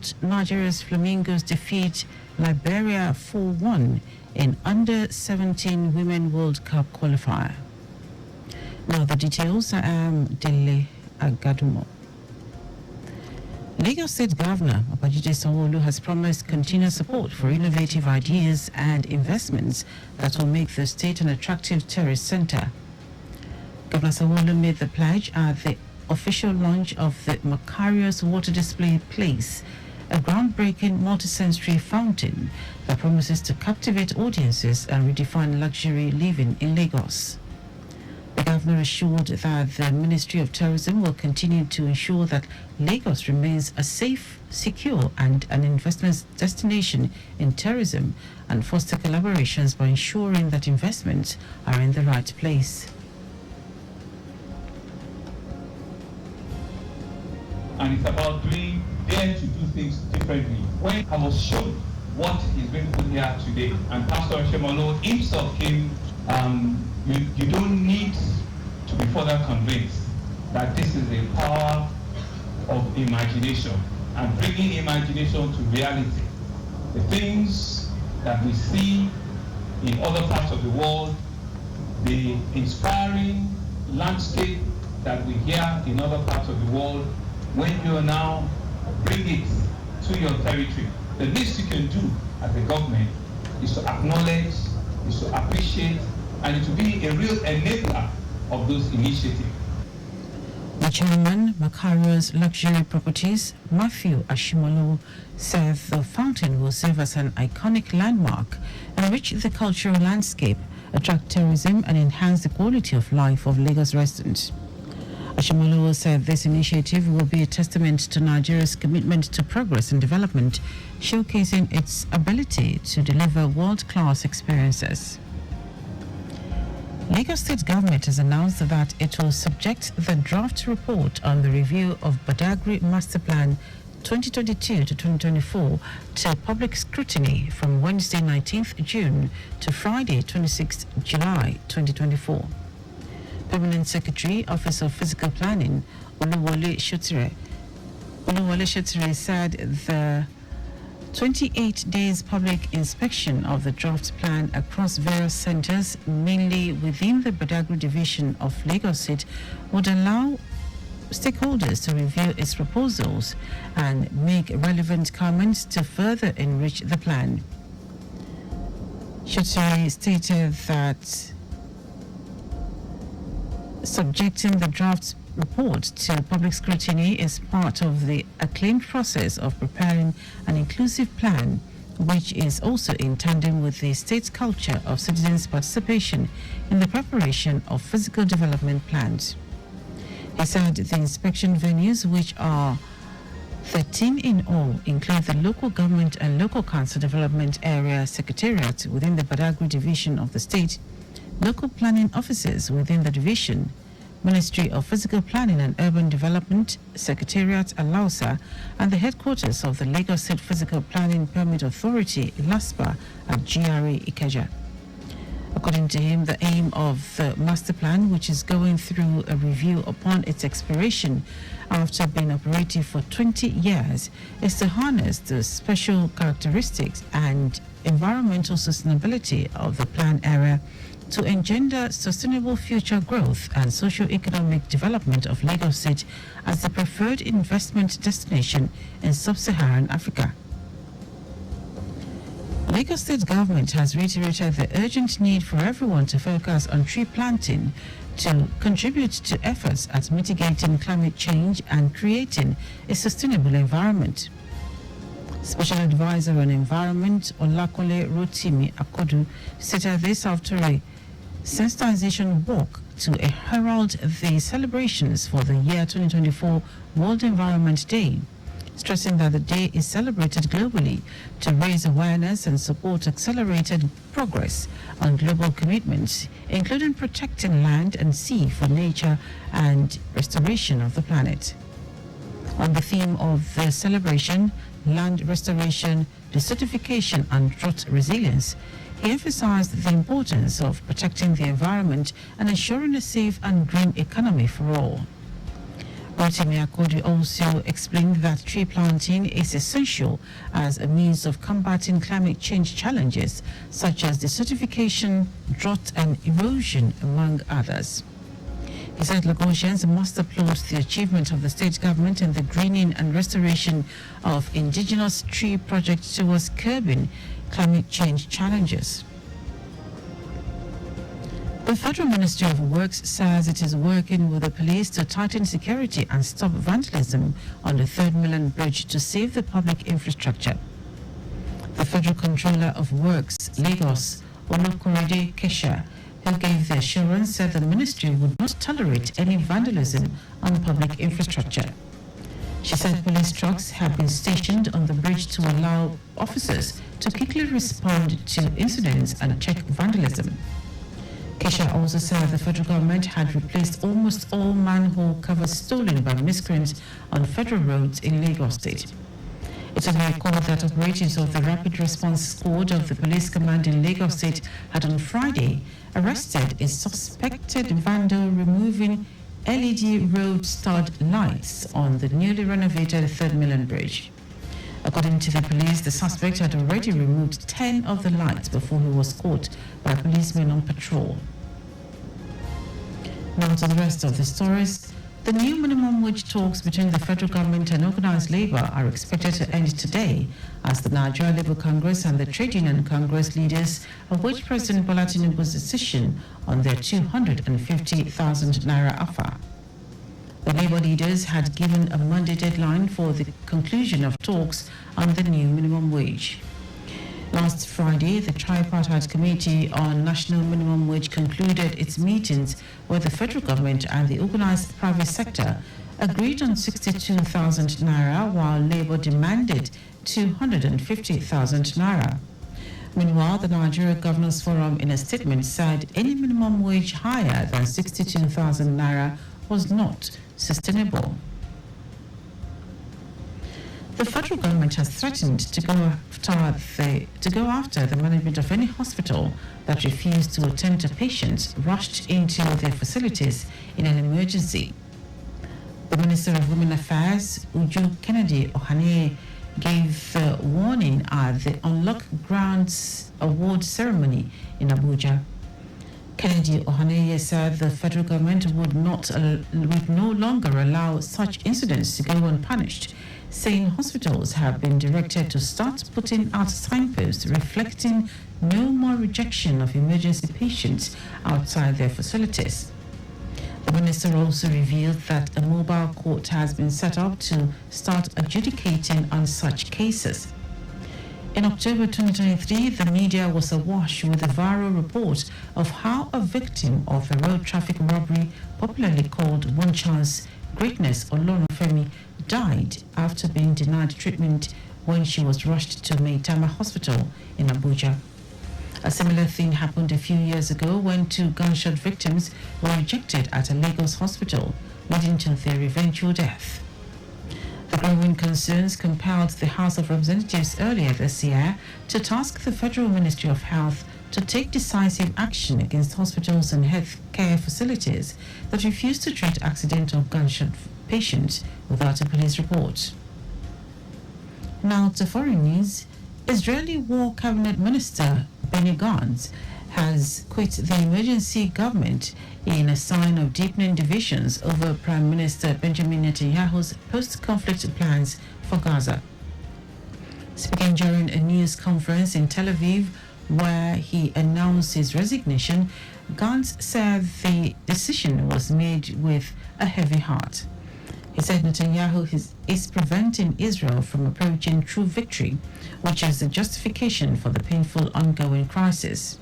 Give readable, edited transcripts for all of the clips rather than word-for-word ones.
helped Nigeria's Flamingos defeat Liberia 4-1 in Under-17 Women World Cup qualifier. Now the details. I am Dele Agadumo. Lagos State Governor Babajide Sanwo-Olu has promised continued support for innovative ideas and investments that will make the state an attractive tourist center. Governor Sanwo-Olu made the pledge at the official launch of the Macarius Water Display Place, a groundbreaking multi-sensory fountain that promises to captivate audiences and redefine luxury living in Lagos. The governor assured that the Ministry of Tourism will continue to ensure that Lagos remains a safe, secure and an investment destination in tourism and foster collaborations by ensuring that investments are in the right place. And it's about daring to do things differently. When I was shown what is being put here today, and Pastor Shemalo himself came, you don't need to be further convinced that this is a power of imagination and bringing imagination to reality. The things that we see in other parts of the world, the inspiring landscape that we hear in other parts of the world, when you now bring it to your territory, the least you can do as a government is to acknowledge, is to appreciate, and to be a real enabler of those initiatives. The chairman, Macarius Luxury Properties, Matthew Ashimolo, said the fountain will serve as an iconic landmark, enrich the cultural landscape, attract tourism, and enhance the quality of life of Lagos residents. Ashimolo said this initiative will be a testament to Nigeria's commitment to progress and development, showcasing its ability to deliver world-class experiences. Lagos State Government has announced that it will subject the draft report on the review of Badagry Master Plan 2022 to 2024 to public scrutiny from Wednesday 19th June to Friday 26th July 2024. Permanent Secretary, Office of Physical Planning, Oluwole Shetire said the 28 days public inspection of the draft plan across various centres, mainly within the Badagry division of Lagos State, would allow stakeholders to review its proposals and make relevant comments to further enrich the plan. Shetire stated that subjecting the draft report to public scrutiny is part of the acclaimed process of preparing an inclusive plan, which is also in tandem with the state's culture of citizens' participation in the preparation of physical development plans. He said the inspection venues, which are 13 in all, include the local government and local council development area secretariat within the Badagry division of the state, local planning offices within the division, Ministry of Physical Planning and Urban Development, Secretariat Alausa, and the headquarters of the Lagos State Physical Planning Permit Authority, LASPA, at GRA Ikeja. According to him, the aim of the master plan, which is going through a review upon its expiration after being operative for 20 years, is to harness the special characteristics and environmental sustainability of the plan area to engender sustainable future growth and socio-economic development of Lagos State as the preferred investment destination in sub-Saharan Africa. Lagos State Government has reiterated the urgent need for everyone to focus on tree planting to contribute to efforts at mitigating climate change and creating a sustainable environment. Special Advisor on Environment Olakole Rotimi Akodu stated this after a sensitization walk to herald the celebrations for the year 2024 World Environment Day, stressing that the day is celebrated globally to raise awareness and support accelerated progress on global commitments, including protecting land and sea for nature and restoration of the planet. On the theme of the celebration, land restoration, desertification and drought resilience, he emphasized the importance of protecting the environment and ensuring a safe and green economy for all. Rotimi Akodi also explained that tree planting is essential as a means of combating climate change challenges such as desertification, drought and erosion, among others. He said Lagosians must applaud the achievement of the state government in the greening and restoration of indigenous tree projects towards curbing climate change challenges. The Federal Ministry of Works says it is working with the police to tighten security and stop vandalism on the Third Mainland Bridge to save the public infrastructure. The Federal Controller of Works, Lagos, Olukorede Kesha, who gave the assurance, said the ministry would not tolerate any vandalism on public infrastructure. She said police trucks have been stationed on the bridge to allow officers to quickly respond to incidents and check vandalism. Kesha also said the federal government had replaced almost all manhole covers stolen by miscreants on federal roads in Lagos State. It was recalled that operatives of the Rapid Response Squad of the Police Command in Lagos State had on Friday arrested a suspected vandal removing LED road stud lights on the newly renovated Third Mainland Bridge. According to the police, the suspect had already removed 10 of the lights before he was caught by policemen on patrol. Now to the rest of the stories. The new minimum wage talks between the federal government and organized labor are expected to end today as the Nigeria Labour Congress and the Trade Union Congress leaders await President Bola Tinubu's decision on their 250,000 naira offer. The Labour leaders had given a Monday deadline for the conclusion of talks on the new minimum wage. Last Friday, the Tripartite Committee on National Minimum Wage concluded its meetings where the federal government and the organized private sector agreed on 62,000 naira while Labour demanded 250,000 naira. Meanwhile, the Nigeria Governors Forum in a statement said any minimum wage higher than 62,000 naira was not sustainable. The federal government has threatened to go after the management of any hospital that refused to attend to patients rushed into their facilities in an emergency. The Minister of Women Affairs, Uju Kennedy Ohane, gave the warning at the Unlock Grants Award ceremony in Abuja. Kennedy Ohane said the federal government would no longer allow such incidents to go unpunished, saying hospitals have been directed to start putting out signposts reflecting no more rejection of emergency patients outside their facilities. The minister also revealed that a mobile court has been set up to start adjudicating on such cases. In October 2023, the media was awash with a viral report of how a victim of a road traffic robbery, popularly called One Chance Greatness Olorunfemi, died after being denied treatment when she was rushed to Maitama Hospital in Abuja. A similar thing happened a few years ago when two gunshot victims were rejected at a Lagos hospital, leading to their eventual death. The growing concerns compelled the House of Representatives earlier this year to task the Federal Ministry of Health to take decisive action against hospitals and health care facilities that refuse to treat accidental gunshot patients without a police report. Now to foreign news. Israeli War Cabinet Minister Benny Gantz has quit the emergency government in a sign of deepening divisions over Prime Minister Benjamin Netanyahu's post-conflict plans for Gaza. Speaking during a news conference in Tel Aviv, where he announced his resignation, Gantz said the decision was made with a heavy heart. He said Netanyahu is preventing Israel from approaching true victory, which is the justification for the painful ongoing crisis.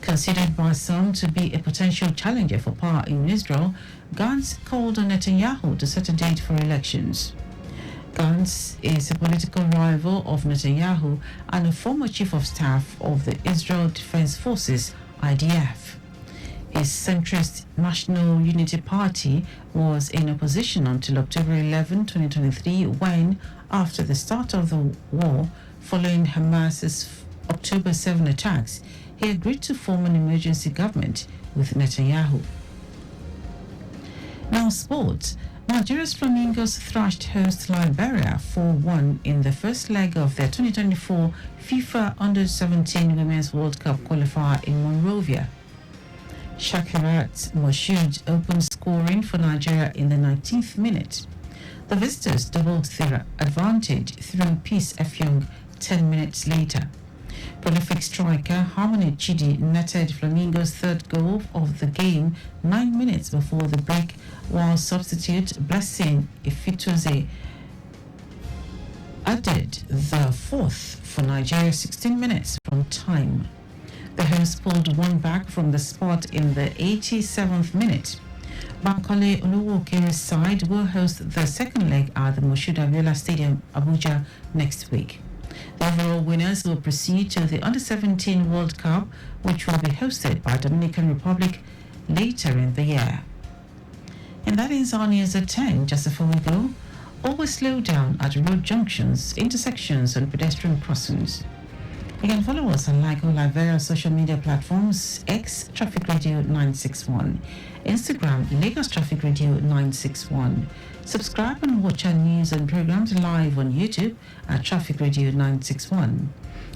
Considered by some to be a potential challenger for power in Israel, Gantz called on Netanyahu to set a date for elections. Gantz is a political rival of Netanyahu and a former chief of staff of the Israel Defense Forces, IDF. His centrist National Unity Party was in opposition until October 11, 2023, when, after the start of the war following Hamas's October 7 attacks, he agreed to form an emergency government with Netanyahu. Now, sports. Nigeria's Flamingos thrashed host Liberia 4-1 in the first leg of their 2024 FIFA Under-17 Women's World Cup qualifier in Monrovia. Shakirat Moshood opened scoring for Nigeria in the 19th minute. The visitors doubled their advantage through Peace Effiong 10 minutes later. Prolific striker Harmony Chidi netted Flamingo's third goal of the game 9 minutes before the break, while substitute Blessing Ifitoze added the fourth for Nigeria 16 minutes from time. The hosts pulled one back from the spot in the 87th minute. Bankole Oluwokere's side will host the second leg at the Moshood Abiola Stadium, Abuja, next week. The overall winners will proceed to the Under-17 World Cup, which will be hosted by Dominican Republic later in the year. And that is our news at 10. Just before we go, always slow down at road junctions, intersections and pedestrian crossings. You can follow us on like all our various social media platforms: X Traffic Radio 961, Instagram Lagos Traffic Radio 961. Subscribe and watch our news and programs live on YouTube at Traffic Radio 961.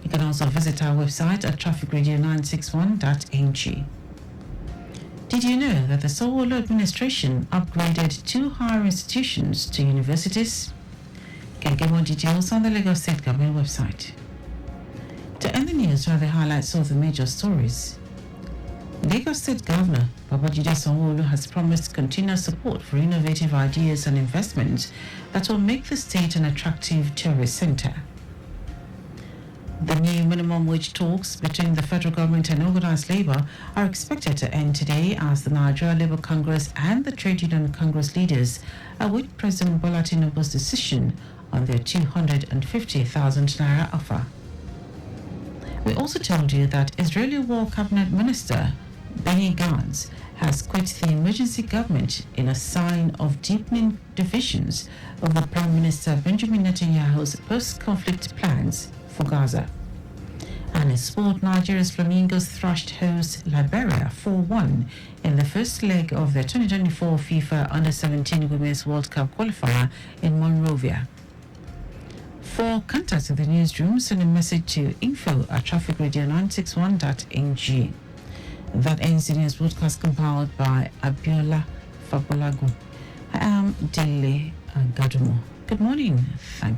You can also visit our website at trafficradio961.ng. Did you know that the Sowolo administration upgraded 2 higher institutions to universities? You can get more details on the Lagos State Government website. To end the news are the highlights of the major stories. Lagos State Governor Babajide Sanwo-Olu has promised continuous support for innovative ideas and investments that will make the state an attractive tourist center. The new minimum wage talks between the federal government and organized labor are expected to end today as the Nigeria Labour Congress and the Trade Union Congress leaders await President Bola Tinubu's decision on their 250,000 naira offer. We also told you that Israeli War Cabinet Minister Benny Gantz has quit the emergency government in a sign of deepening divisions over Prime Minister Benjamin Netanyahu's post-conflict plans for Gaza. And in sport, Nigeria's Flamingos thrashed host Liberia 4-1 in the first leg of their 2024 FIFA Under-17 Women's World Cup qualifier in Monrovia. For contact with the newsroom, send a message to info@trafficradio961.ng. That ends the news broadcast compiled by Abiola Fabolago. I am Dele Agadumo. Good morning. Thank you.